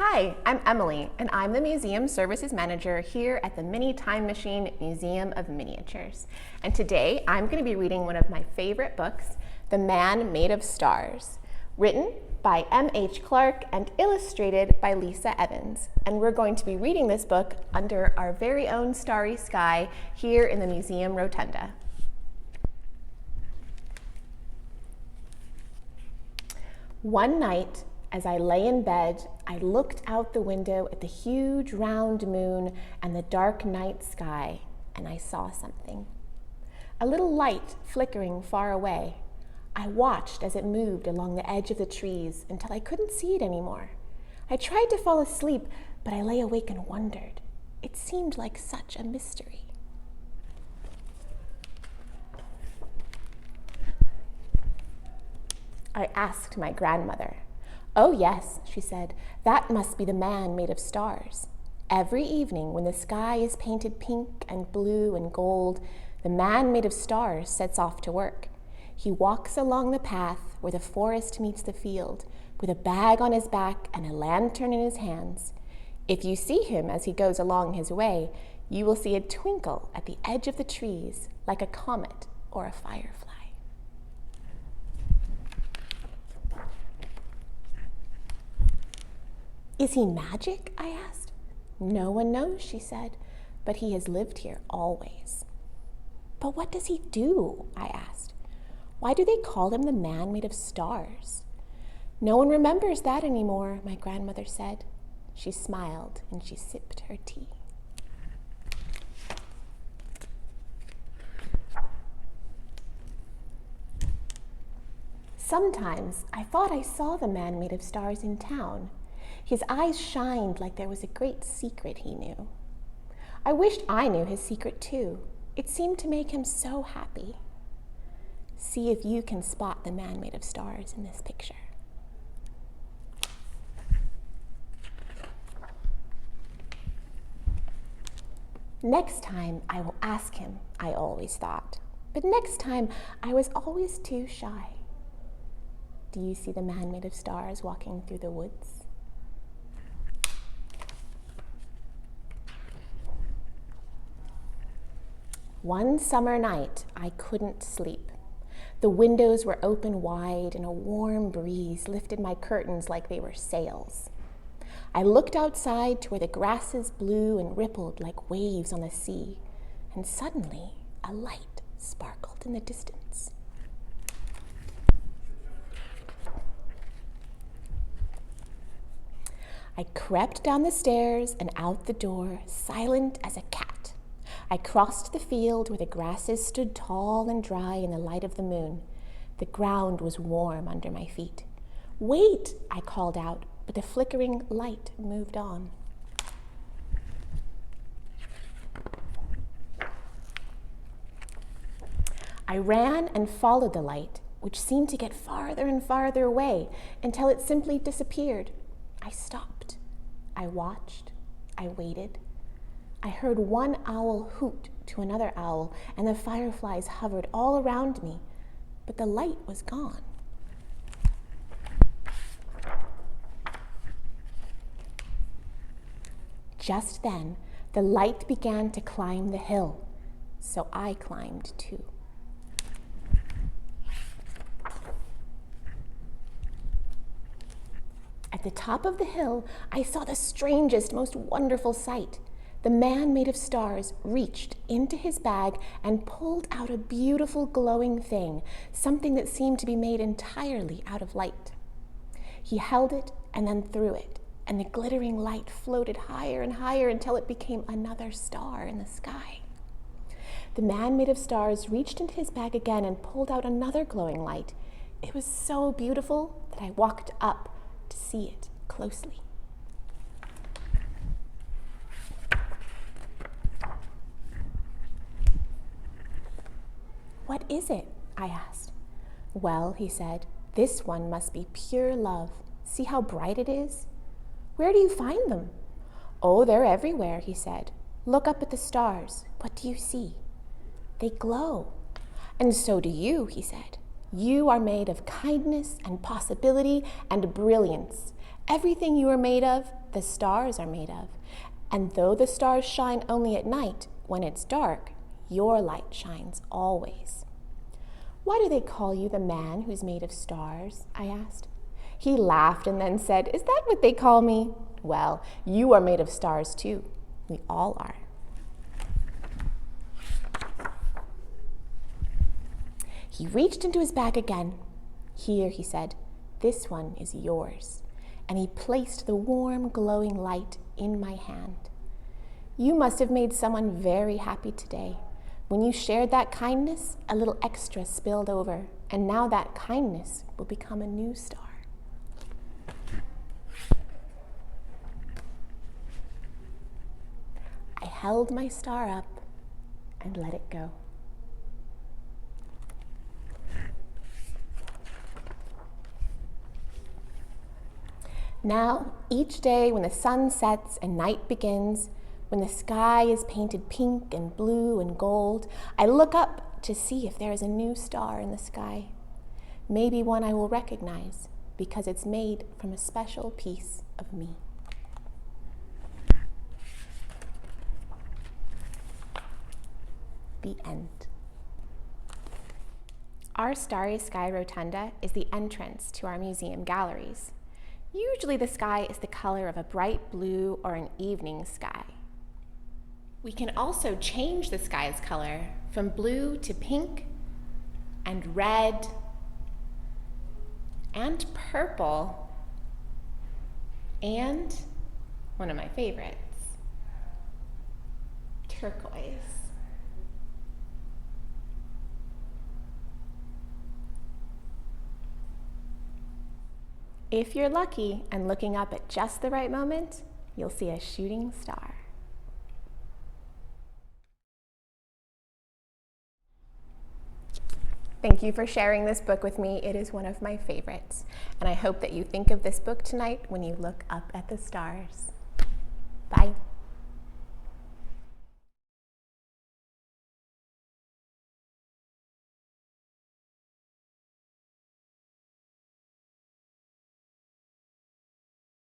Hi, I'm Emily, and I'm the Museum Services Manager here at the Mini Time Machine Museum of Miniatures. And today I'm going to be reading one of my favorite books, The Man Made of Stars, written by M.H. Clark and illustrated by Lisa Evans. And we're going to be reading this book under our very own starry sky here in the Museum Rotunda. One night, as I lay in bed, I looked out the window at the huge round moon and the dark night sky, and I saw something. A little light flickering far away. I watched as it moved along the edge of the trees until I couldn't see it anymore. I tried to fall asleep, but I lay awake and wondered. It seemed like such a mystery. I asked my grandmother. "Oh yes," she said, "that must be the man made of stars. Every evening when the sky is painted pink and blue and gold, the man made of stars sets off to work. He walks along the path where the forest meets the field, with a bag on his back and a lantern in his hands. If you see him as he goes along his way, you will see a twinkle at the edge of the trees, like a comet or a firefly." "Is he magic?" I asked. "No one knows," she said, "but he has lived here always." "But what does he do?" I asked. "Why do they call him the man made of stars?" "No one remembers that anymore," my grandmother said. She smiled and she sipped her tea. Sometimes I thought I saw the man made of stars in town. His eyes shined like there was a great secret he knew. I wished I knew his secret too. It seemed to make him so happy. See if you can spot the man made of stars in this picture. Next time I will ask him, I always thought. But next time I was always too shy. Do you see the man made of stars walking through the woods? One summer night, I couldn't sleep. The windows were open wide and a warm breeze lifted my curtains like they were sails. I looked outside to where the grasses blew and rippled like waves on the sea, and suddenly a light sparkled in the distance. I crept down the stairs and out the door, silent as a cat. I crossed the field where the grasses stood tall and dry in the light of the moon. The ground was warm under my feet. "Wait!" I called out, but the flickering light moved on. I ran and followed the light, which seemed to get farther and farther away until it simply disappeared. I stopped. I watched. I waited. I heard one owl hoot to another owl, and the fireflies hovered all around me, but the light was gone. Just then, the light began to climb the hill, so I climbed too. At the top of the hill, I saw the strangest, most wonderful sight. The man made of stars reached into his bag and pulled out a beautiful glowing thing, something that seemed to be made entirely out of light. He held it and then threw it, and the glittering light floated higher and higher until it became another star in the sky. The man made of stars reached into his bag again and pulled out another glowing light. It was so beautiful that I walked up to see it closely. "What is it?" I asked. "Well," he said, "this one must be pure love. See how bright it is?" "Where do you find them?" "Oh, they're everywhere," he said. "Look up at the stars. What do you see?" "They glow." "And so do you," he said. "You are made of kindness and possibility and brilliance. Everything you are made of the stars are made of. And though the stars shine only at night, when it's dark, your light shines always. Why do they call you the man who's made of stars? I asked. He laughed and then said, Is that what they call me? Well, you are made of stars too. We all are. He reached into his bag again. Here, he said, this one is yours. And he placed the warm, glowing light in my hand. You must have made someone very happy today. When you shared that kindness, a little extra spilled over, and now that kindness will become a new star. I held my star up and let it go. Now, each day when the sun sets and night begins, when the sky is painted pink and blue and gold, I look up to see if there is a new star in the sky. Maybe one I will recognize because it's made from a special piece of me. The end. Our Starry Sky Rotunda is the entrance to our museum galleries. Usually the sky is the color of a bright blue or an evening sky. We can also change the sky's color from blue to pink and red and purple and one of my favorites, turquoise. If you're lucky and looking up at just the right moment, you'll see a shooting star. Thank you for sharing this book with me. It is one of my favorites, and I hope that you think of this book tonight when you look up at the stars. Bye.